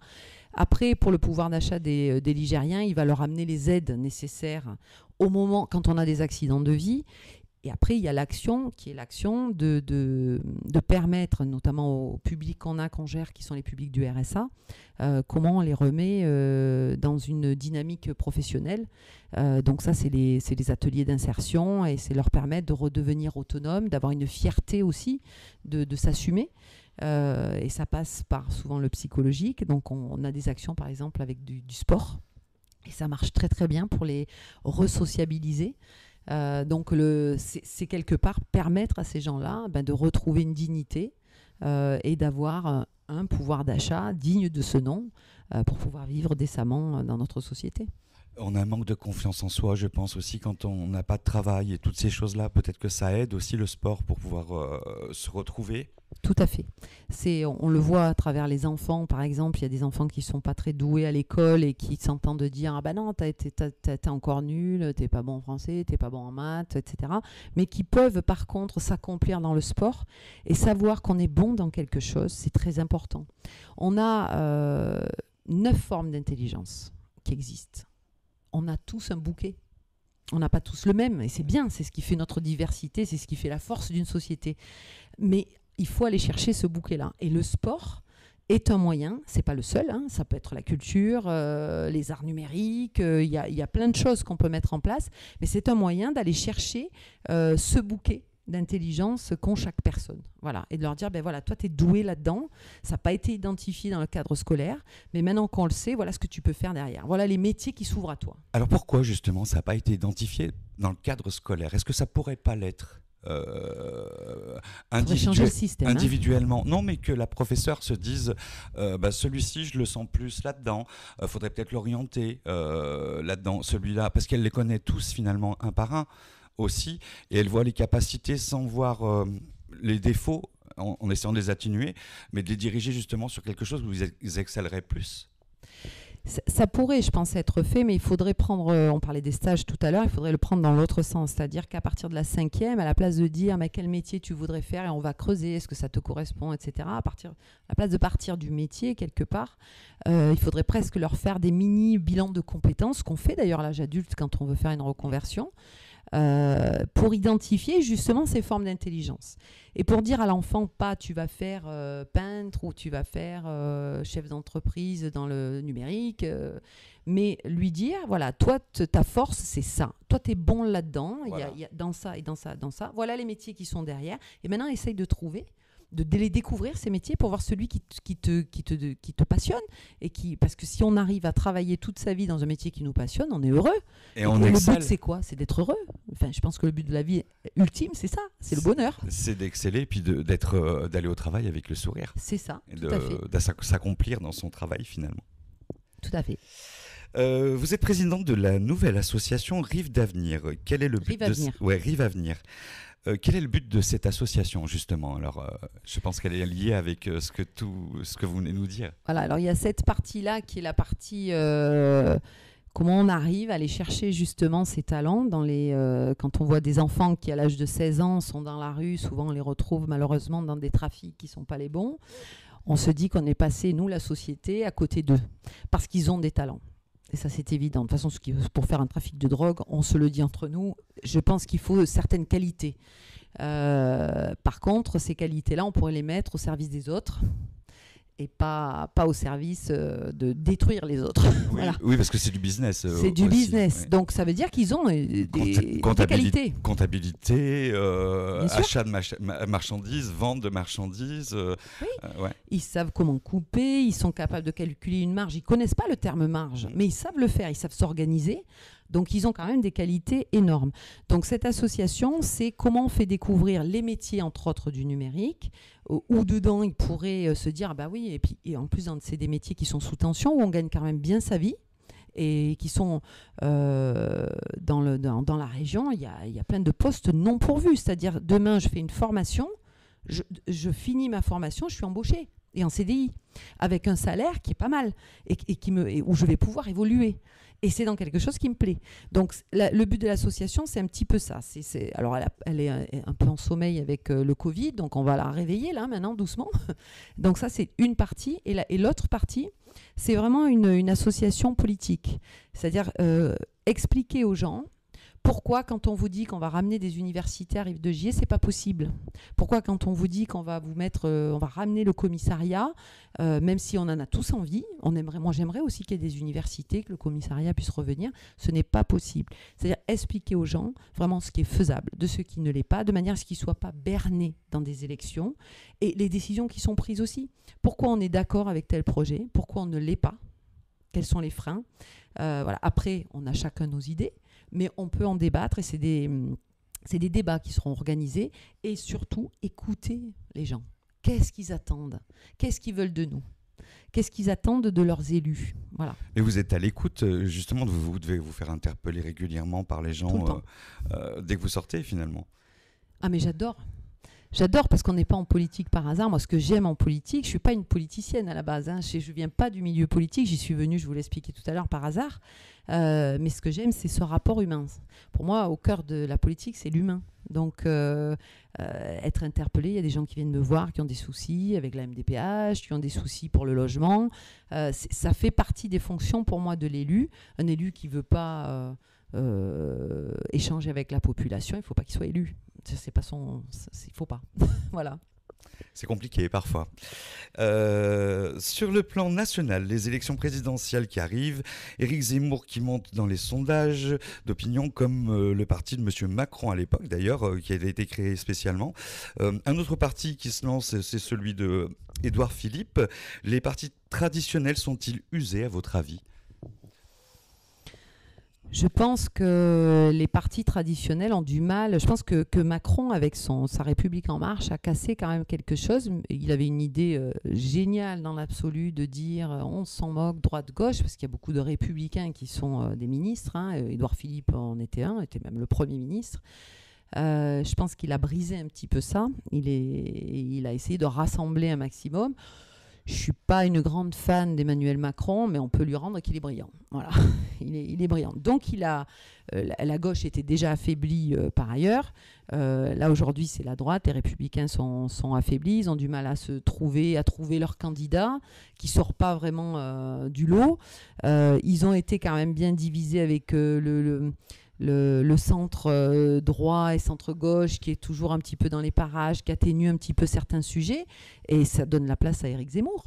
Après, pour le pouvoir d'achat des Ligériens, il va leur amener les aides nécessaires au moment quand on a des accidents de vie. Et après, il y a l'action qui est l'action de permettre, notamment au public qu'on gère, qui sont les publics du RSA, comment on les remet dans une dynamique professionnelle. Donc ça, c'est les ateliers d'insertion et c'est leur permettre de redevenir autonomes, d'avoir une fierté aussi, de s'assumer. Et ça passe par souvent le psychologique. Donc on a des actions, par exemple, avec du sport. Et ça marche très très bien pour les resociabiliser. Donc c'est quelque part permettre à ces gens-là de retrouver une dignité et d'avoir un pouvoir d'achat digne de ce nom pour pouvoir vivre décemment dans notre société. On a un manque de confiance en soi, je pense aussi, quand on n'a pas de travail et toutes ces choses-là. Peut-être que ça aide aussi le sport pour pouvoir se retrouver. Tout à fait. On le voit à travers les enfants, par exemple. Il y a des enfants qui ne sont pas très doués à l'école et qui s'entendent dire « Ah ben non, t'es encore nul, t'es pas bon en français, t'es pas bon en maths, etc. » Mais qui peuvent par contre s'accomplir dans le sport et savoir qu'on est bon dans quelque chose, c'est très important. On a 9 formes d'intelligence qui existent. On a tous un bouquet. On n'a pas tous le même, et c'est bien, c'est ce qui fait notre diversité, c'est ce qui fait la force d'une société. Mais il faut aller chercher ce bouquet-là. Et le sport est un moyen, c'est pas le seul, ça peut être la culture, les arts numériques, il y a plein de choses qu'on peut mettre en place, mais c'est un moyen d'aller chercher ce bouquet d'intelligence qu'ont chaque personne. Voilà. Et de leur dire, voilà, toi, tu es doué là-dedans, ça n'a pas été identifié dans le cadre scolaire, mais maintenant qu'on le sait, voilà ce que tu peux faire derrière. Voilà les métiers qui s'ouvrent à toi. Alors pourquoi, justement, ça n'a pas été identifié dans le cadre scolaire ? Est-ce que ça ne pourrait pas l'être changer le système, individuellement, non, mais que la professeure se dise celui-ci je le sens plus là-dedans, faudrait peut-être l'orienter là-dedans, celui-là, parce qu'elle les connaît tous finalement un par un aussi, et elle voit les capacités sans voir les défauts en essayant de les atténuer, mais de les diriger justement sur quelque chose où ils excelleraient plus. Ça pourrait, je pense, être fait, mais il faudrait prendre, on parlait des stages tout à l'heure, il faudrait le prendre dans l'autre sens, c'est-à-dire qu'à partir de la 5e, à la place de dire quel métier tu voudrais faire et on va creuser, est-ce que ça te correspond, etc., à la place de partir du métier quelque part, il faudrait presque leur faire des mini-bilans de compétences, qu'on fait d'ailleurs à l'âge adulte quand on veut faire une reconversion, pour identifier justement ces formes d'intelligence. Et pour dire à l'enfant, pas tu vas faire peintre ou tu vas faire chef d'entreprise dans le numérique, mais lui dire, voilà, toi, ta force, c'est ça. Toi, tu es bon là-dedans, voilà. Il y a dans ça et dans ça, dans ça. Voilà les métiers qui sont derrière. Et maintenant, essaye de trouver de les découvrir, ces métiers, pour voir celui qui te passionne. Parce que si on arrive à travailler toute sa vie dans un métier qui nous passionne, on est heureux. Et on le excelle. but, c'est quoi? C'est d'être heureux. Enfin, je pense que le but de la vie ultime, c'est ça, c'est le bonheur. C'est d'exceller, puis d'aller au travail avec le sourire. C'est ça, Et tout à fait. de s'accomplir dans son travail, finalement. Tout à fait. Vous êtes présidente de la nouvelle association Rive d'Avenir. Quel est le but Rive Avenir. Quel est le but de cette association, justement? Alors, je pense qu'elle est liée avec ce que vous venez de nous dire. Voilà, alors il y a cette partie-là qui est la partie comment on arrive à aller chercher justement ces talents quand on voit des enfants qui, à l'âge de 16 ans, sont dans la rue, souvent on les retrouve malheureusement dans des trafics qui ne sont pas les bons. On se dit qu'on est passé, nous, la société, à côté d'eux, parce qu'ils ont des talents. Et ça, c'est évident. De toute façon, pour faire un trafic de drogue, on se le dit entre nous, je pense qu'il faut certaines qualités. Par contre, ces qualités-là, on pourrait les mettre au service des autres et pas au service de détruire les autres. Oui, voilà. Oui, parce que c'est du business. C'est du business. Oui. Donc, ça veut dire qu'ils ont des qualités. Comptabilité, achat de marchandises, vente de marchandises. Oui. Ouais. Ils savent comment couper, ils sont capables de calculer une marge. Ils ne connaissent pas le terme marge, mais ils savent le faire, ils savent s'organiser. Donc, ils ont quand même des qualités énormes. Donc, cette association, c'est comment on fait découvrir les métiers, entre autres, du numérique, où dedans, ils pourraient se dire, bah oui, et en plus, c'est des métiers qui sont sous tension, où on gagne quand même bien sa vie, et qui sont dans la région, il y a plein de postes non pourvus. C'est-à-dire, demain, je fais une formation, je finis ma formation, je suis embauchée, et en CDI, avec un salaire qui est pas mal, et où je vais pouvoir évoluer. Et c'est dans quelque chose qui me plaît. Donc, le but de l'association, c'est un petit peu ça. Alors, elle est un peu en sommeil avec le Covid, donc on va la réveiller là, maintenant, doucement. Donc ça, c'est une partie. Et l'autre partie, c'est vraiment une association politique. C'est-à-dire expliquer aux gens pourquoi, quand on vous dit qu'on va ramener des universitaires Rive de Gier, c'est pas possible. Pourquoi, quand on vous dit qu'on va vous mettre, on va ramener le commissariat, même si on en a tous envie, moi j'aimerais aussi qu'il y ait des universités, que le commissariat puisse revenir, ce n'est pas possible. C'est-à-dire expliquer aux gens vraiment ce qui est faisable, de ce qui ne l'est pas, de manière à ce qu'ils ne soient pas bernés dans des élections, et les décisions qui sont prises aussi. Pourquoi on est d'accord avec tel projet? Pourquoi on ne l'est pas? Quels sont les freins? Voilà. Après, on a chacun nos idées, mais on peut en débattre, et c'est des débats qui seront organisés, et surtout écouter les gens. Qu'est-ce qu'ils attendent? Qu'est-ce qu'ils veulent de nous? Qu'est-ce qu'ils attendent de leurs élus? Voilà. Et vous êtes à l'écoute, justement, vous devez vous faire interpeller régulièrement par les gens dès que vous sortez, finalement. Ah, mais j'adore. J'adore, parce qu'on n'est pas en politique par hasard. Moi, ce que j'aime en politique, je ne suis pas une politicienne à la base. Hein. Je ne viens pas du milieu politique. J'y suis venue, je vous l'expliquais tout à l'heure, par hasard. Mais ce que j'aime, c'est ce rapport humain. Pour moi, au cœur de la politique, c'est l'humain. Donc, être interpellé, il y a des gens qui viennent me voir, qui ont des soucis avec la MDPH, qui ont des soucis pour le logement. Ça fait partie des fonctions, pour moi, de l'élu. Un élu qui ne veut pas échanger avec la population, il ne faut pas qu'il soit élu. C'est pas il faut pas. Voilà. C'est compliqué parfois. Sur le plan national, les élections présidentielles qui arrivent, Éric Zemmour qui monte dans les sondages d'opinion, comme le parti de M. Macron à l'époque d'ailleurs, qui a été créé spécialement. Un autre parti qui se lance, c'est celui de Édouard Philippe. Les partis traditionnels sont-ils usés à votre avis ? Je pense que les partis traditionnels ont du mal. Je pense que Macron, avec sa République en marche, a cassé quand même quelque chose. Il avait une idée géniale dans l'absolu de dire on s'en moque droite-gauche, parce qu'il y a beaucoup de républicains qui sont des ministres. Hein. Édouard Philippe en était était même le Premier ministre. Je pense qu'il a brisé un petit peu ça. Il a essayé de rassembler un maximum. Je ne suis pas une grande fan d'Emmanuel Macron, mais on peut lui rendre qu'il est brillant. Voilà, il est brillant. Donc, la gauche était déjà affaiblie par ailleurs. Là, aujourd'hui, c'est la droite. Les Républicains sont affaiblis. Ils ont du mal à trouver leur candidat, qui ne sort pas vraiment du lot. Ils ont été quand même bien divisés avec le centre droit et centre gauche, qui est toujours un petit peu dans les parages, qui atténue un petit peu certains sujets, et ça donne la place à Éric Zemmour.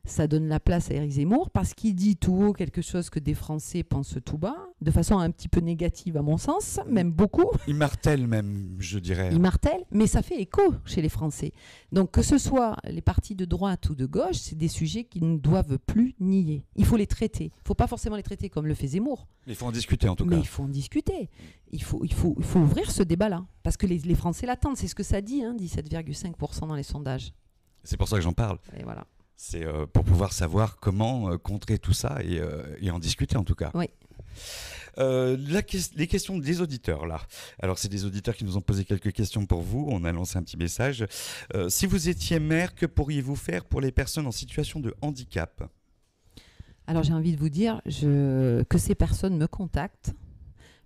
ça donne la place à Éric Zemmour parce qu'il dit tout haut quelque chose que des Français pensent tout bas, de façon un petit peu négative à mon sens, même beaucoup. Il martèle même, je dirais. Il martèle, mais ça fait écho chez les Français. Donc que ce soit les partis de droite ou de gauche, c'est des sujets qu'ils ne doivent plus nier. Il faut les traiter. Il ne faut pas forcément les traiter comme le fait Zemmour. Il faut en discuter en tout cas. Mais il faut en discuter. Il faut ouvrir ce débat-là. Parce que les Français l'attendent. C'est ce que ça dit, 17,5% dans les sondages. C'est pour ça que j'en parle. Et voilà. C'est pour pouvoir savoir comment contrer tout ça et en discuter en tout cas. Oui. Les questions des auditeurs là. Alors c'est des auditeurs qui nous ont posé quelques questions pour vous. On a lancé un petit message. Si vous étiez maire, que pourriez-vous faire pour les personnes en situation de handicap ? Alors j'ai envie de vous dire que ces personnes me contactent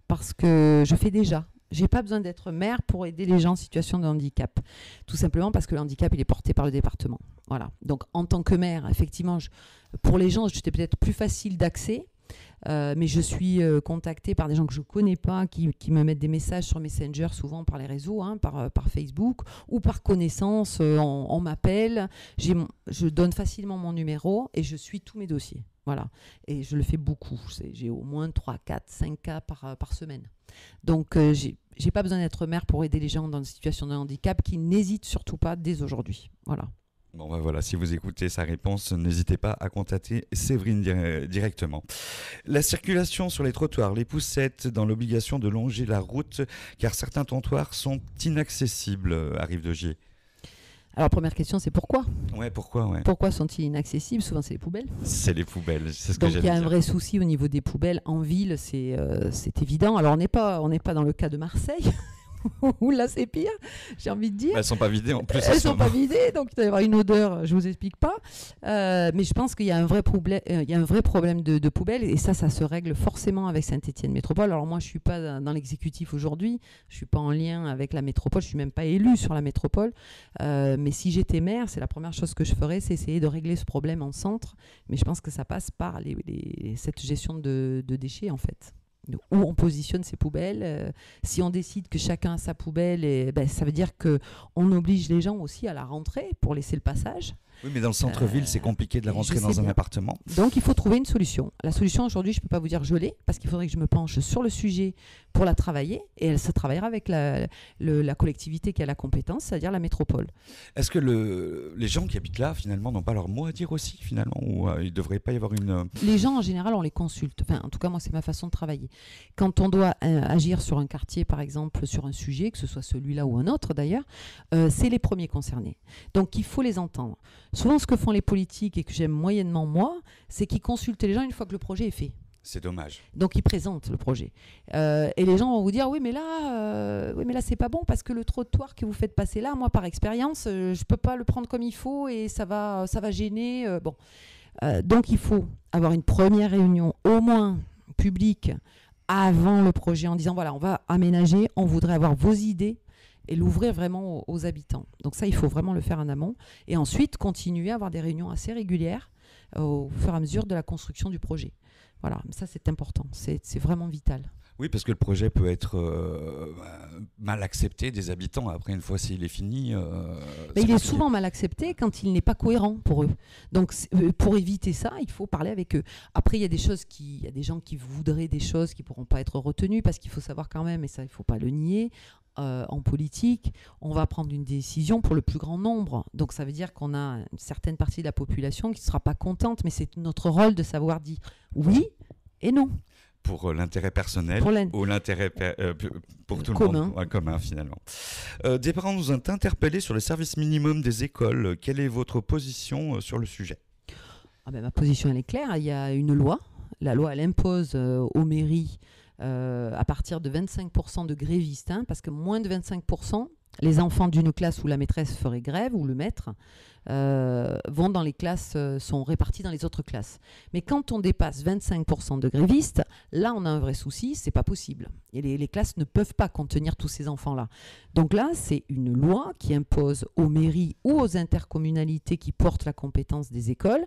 parce que je fais déjà. J'ai pas besoin d'être maire pour aider les gens en situation de handicap. Tout simplement parce que le handicap, il est porté par le département. Voilà. Donc en tant que maire, effectivement, pour les gens, j'étais peut-être plus facile d'accès. Mais je suis contactée par des gens que je ne connais pas, qui me mettent des messages sur Messenger, souvent par les réseaux, par Facebook, ou par connaissance, on m'appelle, je donne facilement mon numéro et je suis tous mes dossiers. Voilà. Et je le fais beaucoup. J'ai au moins 3, 4, 5 cas par semaine. Donc j'ai pas besoin d'être maire pour aider les gens dans une situation de handicap qui n'hésitent surtout pas dès aujourd'hui. Voilà. Bon ben voilà, si vous écoutez sa réponse, n'hésitez pas à contacter Séverine directement. La circulation sur les trottoirs, les poussettes dans l'obligation de longer la route, car certains trottoirs sont inaccessibles à Rive-de-Gier. Alors première question, c'est pourquoi ? Ouais, pourquoi ouais. Pourquoi sont-ils inaccessibles ? Souvent c'est les poubelles. C'est les poubelles, c'est ce que Donc j'allais il y a dire. un vrai souci au niveau des poubelles en ville, c'est évident. Alors on n'est pas dans le cas de Marseille. Où là c'est pire, j'ai envie de dire. Elles ne sont pas vidées en plus. Elles ne sont pas vidées, donc il doit y avoir une odeur, je ne vous explique pas. Mais je pense qu'il y a un vrai problème de poubelles et ça se règle forcément avec Saint-Étienne Métropole. Alors moi je ne suis pas dans l'exécutif aujourd'hui, je ne suis pas en lien avec la métropole, je ne suis même pas élue sur la métropole. Mais si j'étais maire, c'est la première chose que je ferais, c'est essayer de régler ce problème en centre. Mais je pense que ça passe par cette gestion de déchets en fait. Où on positionne ses poubelles. Si on décide que chacun a sa poubelle, ça veut dire qu'on oblige les gens aussi à la rentrer pour laisser le passage. Oui, mais dans le centre-ville, c'est compliqué de la rentrer dans un appartement. Donc, il faut trouver une solution. La solution, aujourd'hui, je ne peux pas vous dire que je l'ai, parce qu'il faudrait que je me penche sur le sujet pour la travailler, et elle se travaillera avec la collectivité qui a la compétence, c'est-à-dire la métropole. Est-ce que les gens qui habitent là, finalement, n'ont pas leur mot à dire aussi, finalement, ou il ne devrait pas y avoir une... Les gens, en général, on les consulte. Enfin, en tout cas, moi, c'est ma façon de travailler. Quand on doit agir sur un quartier, par exemple, sur un sujet, que ce soit celui-là ou un autre, d'ailleurs, c'est les premiers concernés. Donc, il faut les entendre. Souvent, ce que font les politiques, et que j'aime moyennement moi, c'est qu'ils consultent les gens une fois que le projet est fait. C'est dommage. Donc, ils présentent le projet. Et les gens vont vous dire, oui, mais là, c'est pas bon parce que le trottoir que vous faites passer là, moi, par expérience, je peux pas le prendre comme il faut et ça va gêner. Donc, il faut avoir une première réunion, au moins publique, avant le projet, en disant, voilà, on va aménager, on voudrait avoir vos idées, et l'ouvrir vraiment aux habitants. Donc ça, il faut vraiment le faire en amont. Et ensuite, continuer à avoir des réunions assez régulières au fur et à mesure de la construction du projet. Voilà, ça c'est important, c'est vraiment vital. Oui, parce que le projet peut être mal accepté des habitants. Après, une fois s'il est fini... Mais il est souvent mal accepté quand il n'est pas cohérent pour eux. Donc, pour éviter ça, il faut parler avec eux. Après, il y a des gens qui voudraient des choses qui ne pourront pas être retenues, parce qu'il faut savoir quand même, et ça, il ne faut pas le nier, en politique, on va prendre une décision pour le plus grand nombre. Donc, ça veut dire qu'on a une certaine partie de la population qui ne sera pas contente, mais c'est notre rôle de savoir dire oui et non. Pour l'intérêt personnel ou l'intérêt pour tout commun. Le monde, commun finalement. Des parents nous ont interpellés sur le service minimum des écoles. Quelle est votre position sur le sujet ? Ma position, elle est claire. Il y a une loi. La loi, elle impose aux mairies à partir de 25% de grévistes, parce que moins de 25%, les enfants d'une classe où la maîtresse ferait grève, ou le maître, vont dans les classes, sont répartis dans les autres classes. Mais quand on dépasse 25% de grévistes, là on a un vrai souci, c'est pas possible. Et les classes ne peuvent pas contenir tous ces enfants-là. Donc là, c'est une loi qui impose aux mairies ou aux intercommunalités qui portent la compétence des écoles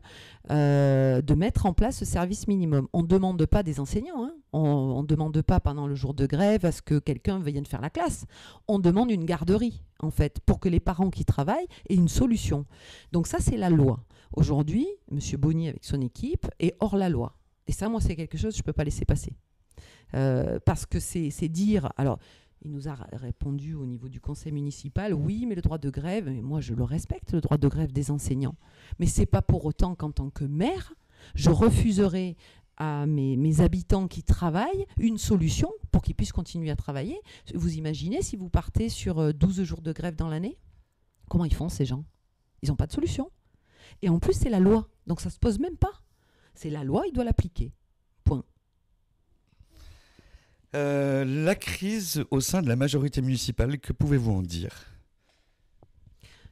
de mettre en place ce service minimum. On ne demande pas des enseignants, on ne demande pas pendant le jour de grève à ce que quelqu'un vienne faire la classe. On demande une garderie. refuserie, en fait, pour que les parents qui travaillent aient une solution. Donc ça, c'est la loi. Aujourd'hui, M. Bonny, avec son équipe, est hors la loi. Et ça, moi, c'est quelque chose que je ne peux pas laisser passer. Parce que c'est dire... Alors, il nous a répondu au niveau du conseil municipal, oui, mais le droit de grève, et moi, je le respecte, le droit de grève des enseignants. Mais ce n'est pas pour autant qu'en tant que maire, je refuserai à mes habitants qui travaillent une solution pour qu'ils puissent continuer à travailler. Vous imaginez si vous partez sur 12 jours de grève dans l'année? Comment ils font, ces gens? Ils n'ont pas de solution. Et en plus, c'est la loi. Donc ça ne se pose même pas. C'est la loi, il doit l'appliquer. Point. La crise au sein de la majorité municipale, que pouvez-vous en dire?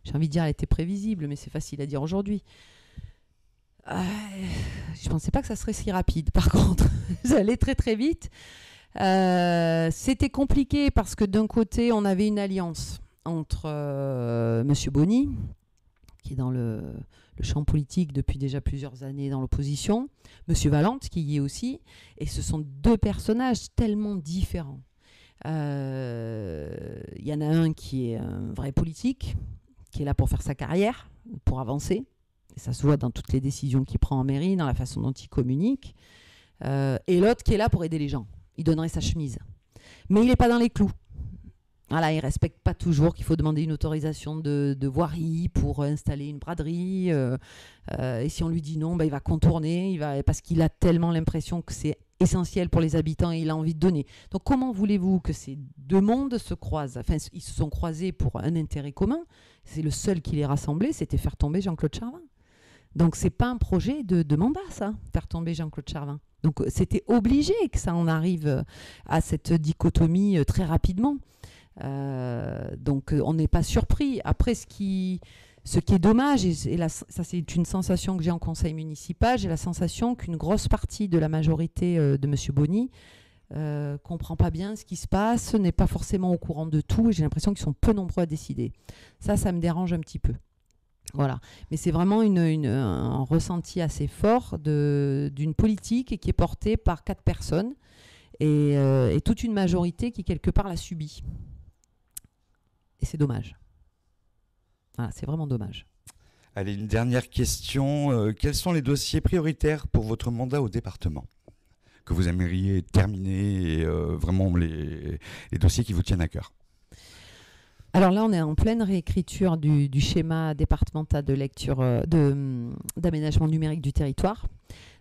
J'ai envie de dire elle était prévisible, mais c'est facile à dire aujourd'hui. Je ne pensais pas que ça serait si rapide, par contre. Ça allait très très vite. C'était compliqué parce que d'un côté, on avait une alliance entre M. Bonny, qui est dans le champ politique depuis déjà plusieurs années dans l'opposition, M. Valente, qui y est aussi, et ce sont deux personnages tellement différents. Il y en a un qui est un vrai politique, qui est là pour faire sa carrière, pour avancer. Et ça se voit dans toutes les décisions qu'il prend en mairie, dans la façon dont il communique. Et l'autre qui est là pour aider les gens. Il donnerait sa chemise. Mais il n'est pas dans les clous. Voilà, il ne respecte pas toujours qu'il faut demander une autorisation de voirie pour installer une braderie. Et si on lui dit non, il va contourner, parce qu'il a tellement l'impression que c'est essentiel pour les habitants et il a envie de donner. Donc comment voulez-vous que ces deux mondes se croisent? Enfin, ils se sont croisés pour un intérêt commun. C'est le seul qui les rassemblait, c'était faire tomber Jean-Claude Charvin. Donc c'est pas un projet de mandat, ça, faire tomber Jean-Claude Charvin. Donc c'était obligé que ça en arrive à cette dichotomie très rapidement. Donc on n'est pas surpris. Après, ce qui est dommage, et là, ça c'est une sensation que j'ai en conseil municipal, j'ai la sensation qu'une grosse partie de la majorité de M. Bonny comprend pas bien ce qui se passe, n'est pas forcément au courant de tout, et j'ai l'impression qu'ils sont peu nombreux à décider. Ça me dérange un petit peu. Voilà. Mais c'est vraiment un ressenti assez fort d'une politique qui est portée par 4 personnes et toute une majorité qui quelque part l'a subie. Et c'est dommage. Voilà, c'est vraiment dommage. Allez, une dernière question. Quels sont les dossiers prioritaires pour votre mandat au département que vous aimeriez terminer et vraiment les dossiers qui vous tiennent à cœur? Alors là, on est en pleine réécriture du schéma départemental de lecture d'aménagement numérique du territoire.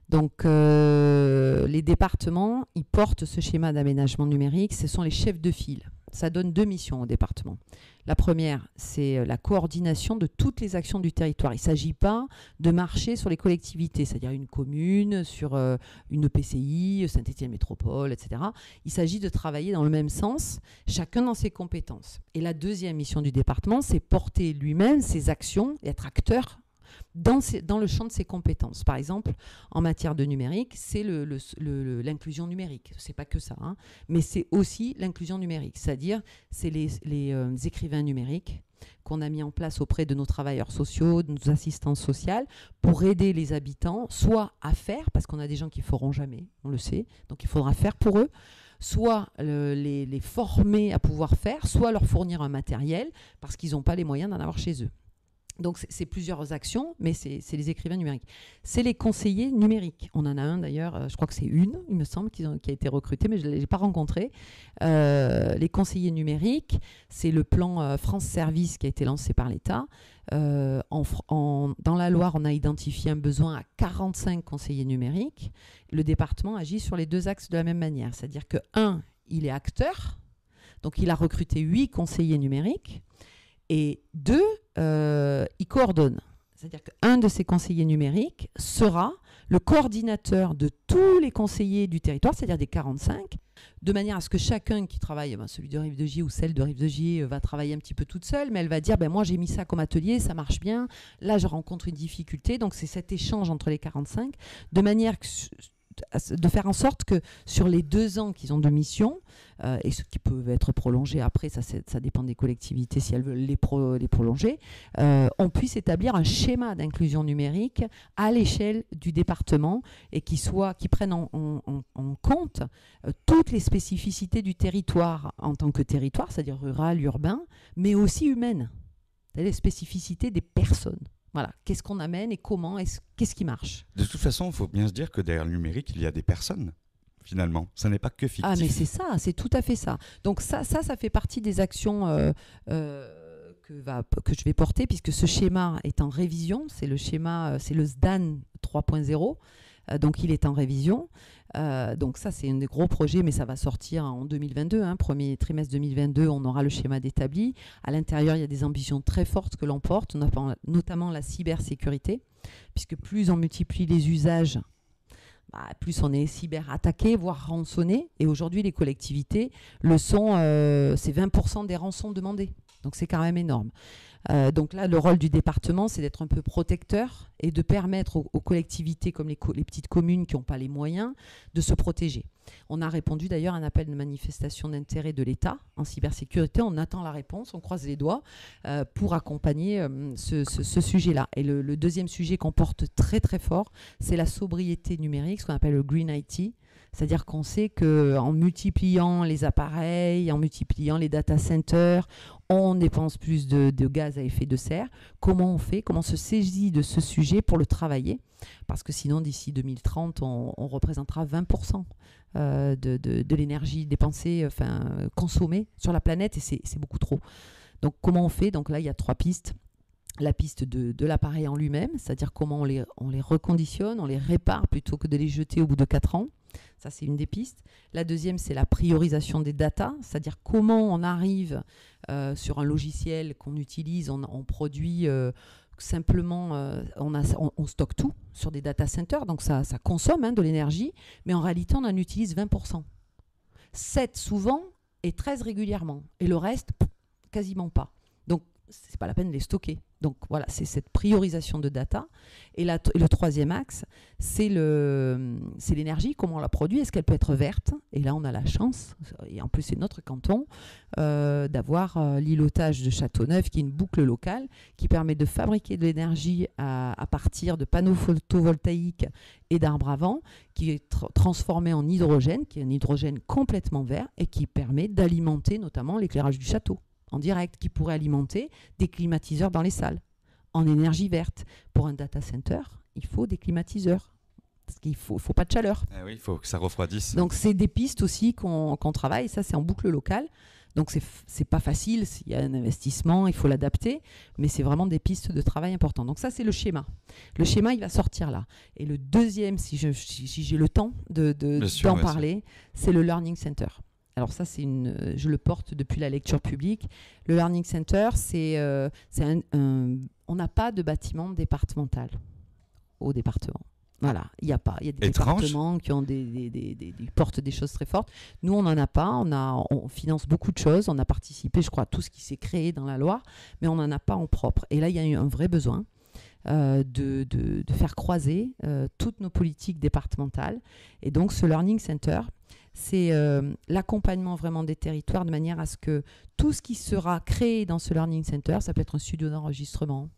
Donc les départements, ils portent ce schéma d'aménagement numérique, ce sont les chefs de file. Ça donne 2 missions au département. La première, c'est la coordination de toutes les actions du territoire. Il ne s'agit pas de marcher sur les collectivités, c'est-à-dire une commune, sur une EPCI, Saint-Étienne Métropole, etc. Il s'agit de travailler dans le même sens, chacun dans ses compétences. Et la deuxième mission du département, c'est porter lui-même ses actions et être acteur dans le champ de ses compétences. Par exemple, en matière de numérique, c'est l'inclusion numérique. Ce n'est pas que ça, hein, mais c'est aussi l'inclusion numérique. C'est-à-dire, c'est les écrivains numériques qu'on a mis en place auprès de nos travailleurs sociaux, de nos assistantes sociales, pour aider les habitants, soit à faire, parce qu'on a des gens qui ne feront jamais, on le sait, donc il faudra faire pour eux, soit les former à pouvoir faire, soit leur fournir un matériel, parce qu'ils n'ont pas les moyens d'en avoir chez eux. Donc, c'est plusieurs actions, mais c'est les écrivains numériques. C'est les conseillers numériques. On en a un d'ailleurs, je crois que c'est une, il me semble, qui a été recrutée, mais je ne l'ai pas rencontré. Les conseillers numériques, c'est le plan France Service qui a été lancé par l'État. Dans la Loire, on a identifié un besoin à 45 conseillers numériques. Le département agit sur les 2 axes de la même manière. C'est-à-dire que, 1, il est acteur, donc il a recruté 8 conseillers numériques. Et 2, il coordonne. C'est-à-dire qu'un de ces conseillers numériques sera le coordinateur de tous les conseillers du territoire, c'est-à-dire des 45, de manière à ce que chacun qui travaille, celui de Rive-de-Gier ou celle de Rive-de-Gier va travailler un petit peu toute seule, mais elle va dire, moi j'ai mis ça comme atelier, ça marche bien, là je rencontre une difficulté, donc c'est cet échange entre les 45, de manière de faire en sorte que sur les 2 ans qu'ils ont de mission, et ce qui peut être prolongé après, ça dépend des collectivités si elles veulent les prolonger, on puisse établir un schéma d'inclusion numérique à l'échelle du département et qui prenne en compte toutes les spécificités du territoire en tant que territoire, c'est-à-dire rural, urbain, mais aussi humaine, les spécificités des personnes. Voilà, qu'est-ce qu'on amène et comment, qu'est-ce qui marche. De toute façon, il faut bien se dire que derrière le numérique, il y a des personnes, finalement. Ça n'est pas que fictif. Ah, mais c'est ça, c'est tout à fait ça. Donc ça fait partie des actions que je vais porter, puisque ce schéma est en révision. C'est le SDAN 3.0. Donc il est en révision. Donc ça, c'est un des gros projets, mais ça va sortir en 2022. Premier trimestre 2022, on aura le schéma d'établi. À l'intérieur, il y a des ambitions très fortes que l'on porte, notamment la cybersécurité, puisque plus on multiplie les usages, plus on est cyberattaqué, voire rançonné. Et aujourd'hui, les collectivités le sont, c'est 20% des rançons demandées. Donc c'est quand même énorme. Donc là, le rôle du département, c'est d'être un peu protecteur et de permettre aux collectivités comme les petites communes qui n'ont pas les moyens de se protéger. On a répondu d'ailleurs à un appel de manifestation d'intérêt de l'État en cybersécurité. On attend la réponse, on croise les doigts pour accompagner ce sujet-là. Et le deuxième sujet qu'on porte très très fort, c'est la sobriété numérique, ce qu'on appelle le Green IT. C'est-à-dire qu'on sait qu'en multipliant les appareils, en multipliant les data centers, on dépense plus de gaz à effet de serre. Comment on fait? Comment on se saisit de ce sujet pour le travailler? Parce que sinon, d'ici 2030, on représentera 20% de l'énergie dépensée, consommée sur la planète, et c'est beaucoup trop. Donc comment on fait? Donc là, il y a 3 pistes. La piste de l'appareil en lui-même, c'est-à-dire comment on les reconditionne, on les répare plutôt que de les jeter au bout de 4 ans. Ça, c'est une des pistes. La deuxième, c'est la priorisation des datas, c'est-à-dire comment on arrive sur un logiciel qu'on utilise, on produit simplement, on stocke tout sur des data centers, donc ça consomme de l'énergie, mais en réalité, on en utilise 20%. 7 souvent et 13 régulièrement. Et le reste, quasiment pas. Donc, c'est pas la peine de les stocker. Donc voilà, c'est cette priorisation de data. Et le troisième axe, c'est l'énergie, comment on la produit, est-ce qu'elle peut être verte? Et là, on a la chance, et en plus c'est notre canton, d'avoir l'îlotage de Châteauneuf, qui est une boucle locale, qui permet de fabriquer de l'énergie à partir de panneaux photovoltaïques et d'arbres à vent, qui est transformé en hydrogène, qui est un hydrogène complètement vert, et qui permet d'alimenter notamment l'éclairage du château en direct, qui pourrait alimenter des climatiseurs dans les salles, en énergie verte. Pour un data center, il faut des climatiseurs, parce qu'il faut pas de chaleur. Ah oui, il faut que ça refroidisse. Donc c'est des pistes aussi qu'on travaille, ça c'est en boucle locale. Donc c'est pas facile, il y a un investissement, il faut l'adapter, mais c'est vraiment des pistes de travail importantes. Donc ça c'est le schéma. Le schéma, il va sortir là. Et le deuxième, si j'ai le temps d'en parler, c'est le Learning Center. Alors ça, je le porte depuis la lecture publique. Le Learning Center, on n'a pas de bâtiment départemental au département. Voilà, il n'y a pas. Il y a des départements qui ont portent des choses très fortes. Nous, on n'en a pas. On finance beaucoup de choses. On a participé, je crois, à tout ce qui s'est créé dans la Loire, mais on n'en a pas en propre. Et là, il y a eu un vrai besoin de faire croiser toutes nos politiques départementales. Et donc, ce Learning Center, c'est l'accompagnement vraiment des territoires de manière à ce que tout ce qui sera créé dans ce Learning Center, ça peut être un studio d'enregistrement,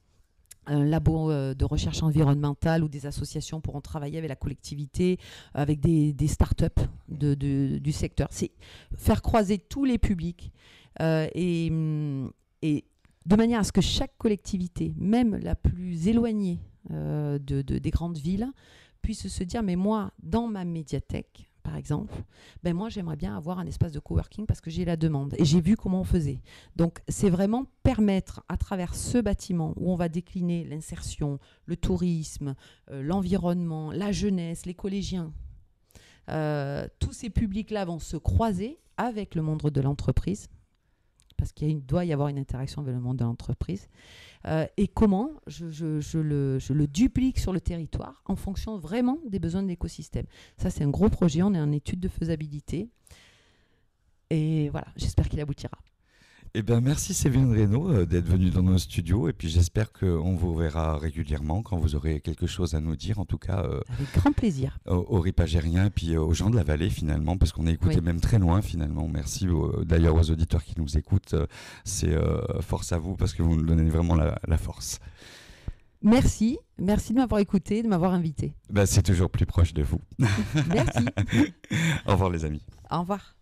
un labo de recherche environnementale où des associations pourront travailler avec la collectivité, avec des start-up du secteur. C'est faire croiser tous les publics et de manière à ce que chaque collectivité, même la plus éloignée des grandes villes, puisse se dire, mais moi, dans ma médiathèque, par exemple, moi j'aimerais bien avoir un espace de coworking parce que j'ai la demande et j'ai vu comment on faisait. Donc c'est vraiment permettre à travers ce bâtiment où on va décliner l'insertion, le tourisme, l'environnement, la jeunesse, les collégiens, tous ces publics-là vont se croiser avec le monde de l'entreprise, parce qu'il doit y avoir une interaction avec le monde de l'entreprise, et comment je le duplique sur le territoire en fonction vraiment des besoins de l'écosystème. Ça, c'est un gros projet, on est en étude de faisabilité, et voilà, j'espère qu'il aboutira. Eh ben, merci Séverine Reynaud d'être venue dans nos studios et puis j'espère qu'on vous verra régulièrement quand vous aurez quelque chose à nous dire, en tout cas Avec grand plaisir. aux Ripagériens et puis aux gens de la vallée finalement, parce qu'on a écouté même très loin finalement. Merci d'ailleurs aux auditeurs qui nous écoutent, c'est force à vous parce que vous nous donnez vraiment la force. Merci de m'avoir écouté, de m'avoir invité. C'est toujours plus proche de vous. Merci. Au revoir les amis. Au revoir.